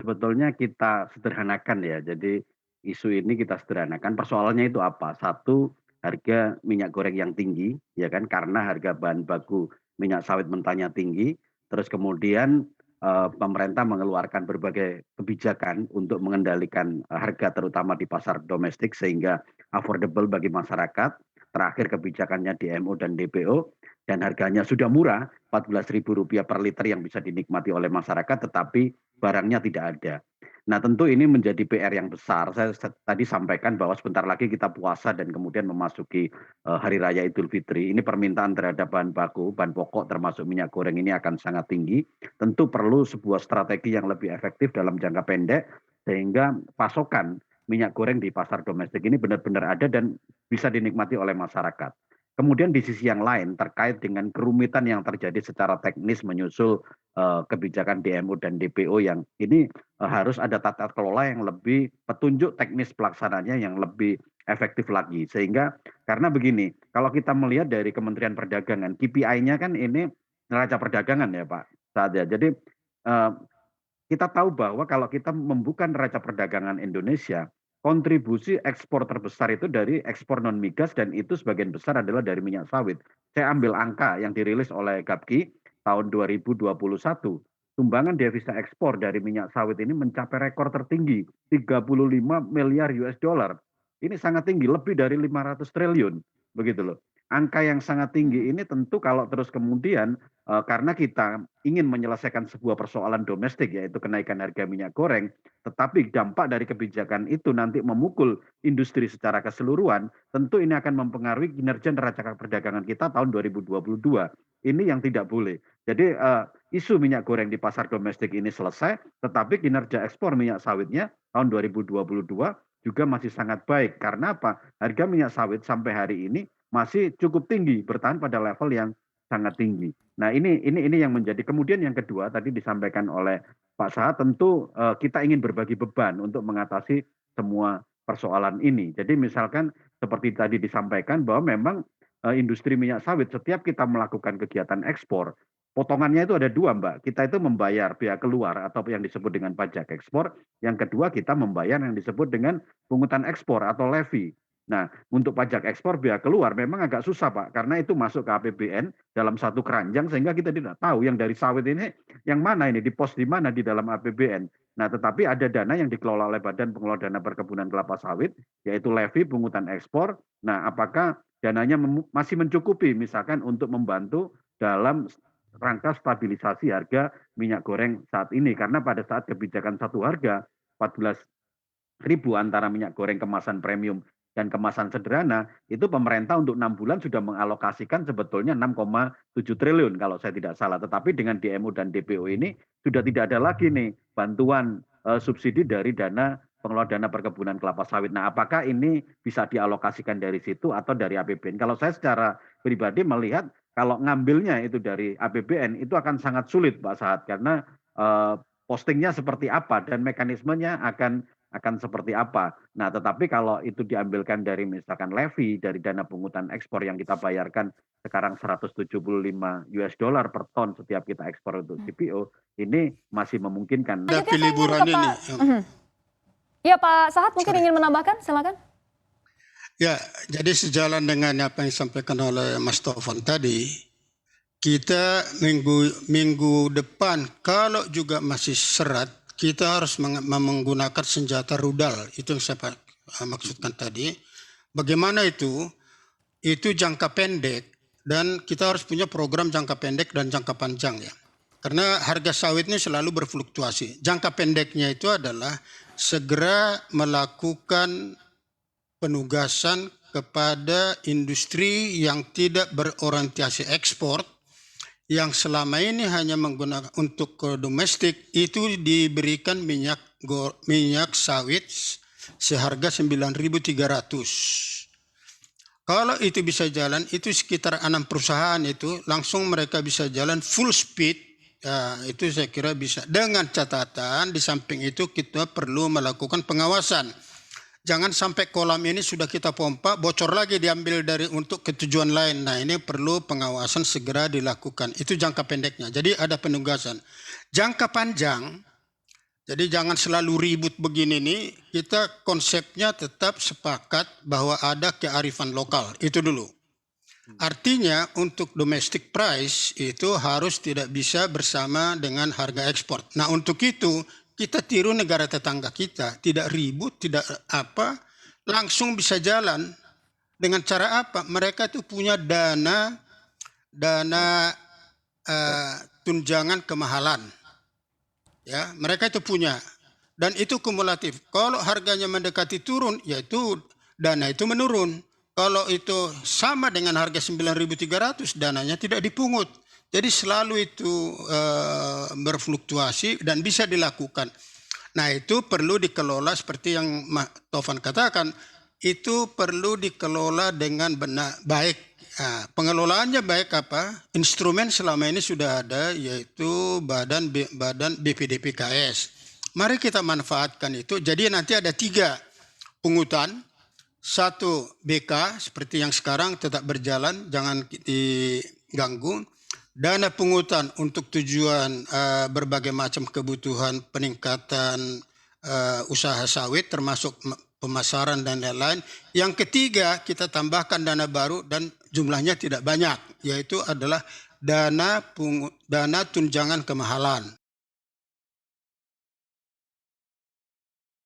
sebetulnya kita sederhanakan ya. Jadi isu ini kita sederhanakan. Persoalannya itu apa? Satu, harga minyak goreng yang tinggi, ya kan? Karena harga bahan baku minyak sawit mentahnya tinggi. Terus kemudian pemerintah mengeluarkan berbagai kebijakan untuk mengendalikan harga terutama di pasar domestik sehingga affordable bagi masyarakat. Terakhir kebijakannya DMO dan DPO dan harganya sudah murah, Rp14.000 per liter yang bisa dinikmati oleh masyarakat, tetapi barangnya tidak ada. Nah, tentu ini menjadi PR yang besar. Saya tadi sampaikan bahwa sebentar lagi kita puasa dan kemudian memasuki Hari Raya Idul Fitri. Ini permintaan terhadap bahan baku, bahan pokok termasuk minyak goreng ini akan sangat tinggi. Tentu perlu sebuah strategi yang lebih efektif dalam jangka pendek sehingga pasokan minyak goreng di pasar domestik ini benar-benar ada dan bisa dinikmati oleh masyarakat. Kemudian di sisi yang lain terkait dengan kerumitan yang terjadi secara teknis menyusul kebijakan DMO dan DPO yang ini harus ada tata kelola yang lebih petunjuk teknis pelaksananya yang lebih efektif lagi. Sehingga karena begini, kalau kita melihat dari Kementerian Perdagangan, KPI-nya kan ini neraca perdagangan ya Pak saat ya. Jadi eh, kita tahu bahwa kalau kita membuka neraca perdagangan Indonesia, kontribusi ekspor terbesar itu dari ekspor non migas dan itu sebagian besar adalah dari minyak sawit. Saya ambil angka yang dirilis oleh Gapki tahun 2021. Sumbangan devisa ekspor dari minyak sawit ini mencapai rekor tertinggi 35 miliar US dollar. Ini sangat tinggi, lebih dari 500 triliun. Begitu loh. Angka yang sangat tinggi ini tentu kalau terus kemudian karena kita ingin menyelesaikan sebuah persoalan domestik yaitu kenaikan harga minyak goreng, tetapi dampak dari kebijakan itu nanti memukul industri secara keseluruhan, tentu ini akan mempengaruhi kinerja neraca perdagangan kita tahun 2022. Ini yang tidak boleh. Jadi isu minyak goreng di pasar domestik ini selesai, tetapi kinerja ekspor minyak sawitnya tahun 2022 juga masih sangat baik. Karena apa? Harga minyak sawit sampai hari ini masih cukup tinggi, bertahan pada level yang sangat tinggi. Nah, ini yang menjadi kemudian yang kedua tadi disampaikan oleh Pak Sahat, tentu kita ingin berbagi beban untuk mengatasi semua persoalan ini. Jadi misalkan seperti tadi disampaikan bahwa memang industri minyak sawit setiap kita melakukan kegiatan ekspor, potongannya itu ada dua, Mbak. Kita itu membayar biaya keluar atau yang disebut dengan pajak ekspor. Yang kedua kita membayar yang disebut dengan pungutan ekspor atau levy. Nah, untuk pajak ekspor biaya keluar memang agak susah, Pak, karena itu masuk ke APBN dalam satu keranjang sehingga kita tidak tahu yang dari sawit ini yang mana ini, di pos di mana di dalam APBN. Nah, tetapi ada dana yang dikelola oleh Badan Pengelola Dana Perkebunan Kelapa Sawit, yaitu levy pungutan ekspor. Nah, apakah dananya masih mencukupi misalkan untuk membantu dalam rangka stabilisasi harga minyak goreng saat ini? Karena pada saat kebijakan satu harga 14.000 antara minyak goreng kemasan premium dan kemasan sederhana, itu pemerintah untuk 6 bulan sudah mengalokasikan sebetulnya 6,7 triliun kalau saya tidak salah. Tetapi dengan DMO dan DPO ini sudah tidak ada lagi nih bantuan subsidi dari dana pengelola dana perkebunan kelapa sawit. Nah, apakah ini bisa dialokasikan dari situ atau dari APBN? Kalau saya secara pribadi melihat kalau ngambilnya itu dari APBN itu akan sangat sulit Pak Sahat karena postingnya seperti apa dan mekanismenya akan seperti apa. Nah, tetapi kalau itu diambilkan dari misalkan levy, dari dana pungutan ekspor yang kita bayarkan sekarang 175 US dollar per ton setiap kita ekspor untuk CPO, ini masih memungkinkan. Ada Selanjutnya saya ingin liburan ke ini. Pak. Ya Pak Sahat mungkin Sorry. ingin menambahkan, silakan. Ya, jadi sejalan dengan apa yang disampaikan oleh Mas Taufan tadi, kita minggu depan kalau juga masih serat, kita harus menggunakan senjata rudal. Itu yang saya maksudkan tadi. Bagaimana itu? Itu jangka pendek dan kita harus punya program jangka pendek dan jangka panjang ya. Karena harga sawit ini selalu berfluktuasi. Jangka pendeknya itu adalah segera melakukan penugasan kepada industri yang tidak berorientasi ekspor, yang selama ini hanya menggunakan untuk domestik, itu diberikan minyak sawit seharga 9.300. Kalau itu bisa jalan, itu sekitar 6 perusahaan itu langsung mereka bisa jalan full speed. Ya, itu saya kira bisa. Dengan catatan di samping itu kita perlu melakukan pengawasan. Jangan sampai kolam ini sudah kita pompa, bocor lagi diambil dari untuk ketujuan lain. Nah, ini perlu pengawasan segera dilakukan. Itu jangka pendeknya. Jadi ada penugasan. Jangka panjang, Jadi jangan selalu ribut begini nih, kita konsepnya tetap sepakat bahwa ada kearifan lokal, itu dulu. Artinya untuk domestic price itu harus tidak bisa bersama dengan harga ekspor. Nah untuk itu kita tiru negara tetangga kita, tidak ribut, tidak apa, langsung bisa jalan. Dengan cara apa? Mereka itu punya dana tunjangan kemahalan. Ya, mereka itu punya dan itu kumulatif. Kalau harganya mendekati turun, yaitu dana itu menurun. Kalau itu sama dengan harga 9.300, dananya tidak dipungut. Jadi selalu itu berfluktuasi dan bisa dilakukan. Nah itu perlu dikelola seperti yang Taufan katakan, itu perlu dikelola dengan benar, baik. Nah, pengelolaannya baik apa? Instrumen selama ini sudah ada, yaitu badan BPDPKS. Mari kita manfaatkan itu. Jadi nanti ada 3 pungutan. 1 BK seperti yang sekarang tetap berjalan, jangan diganggu. Dana pungutan untuk tujuan berbagai macam kebutuhan peningkatan usaha sawit termasuk pemasaran dan lain-lain. Yang ketiga kita tambahkan dana baru dan jumlahnya tidak banyak, yaitu adalah dana tunjangan kemahalan.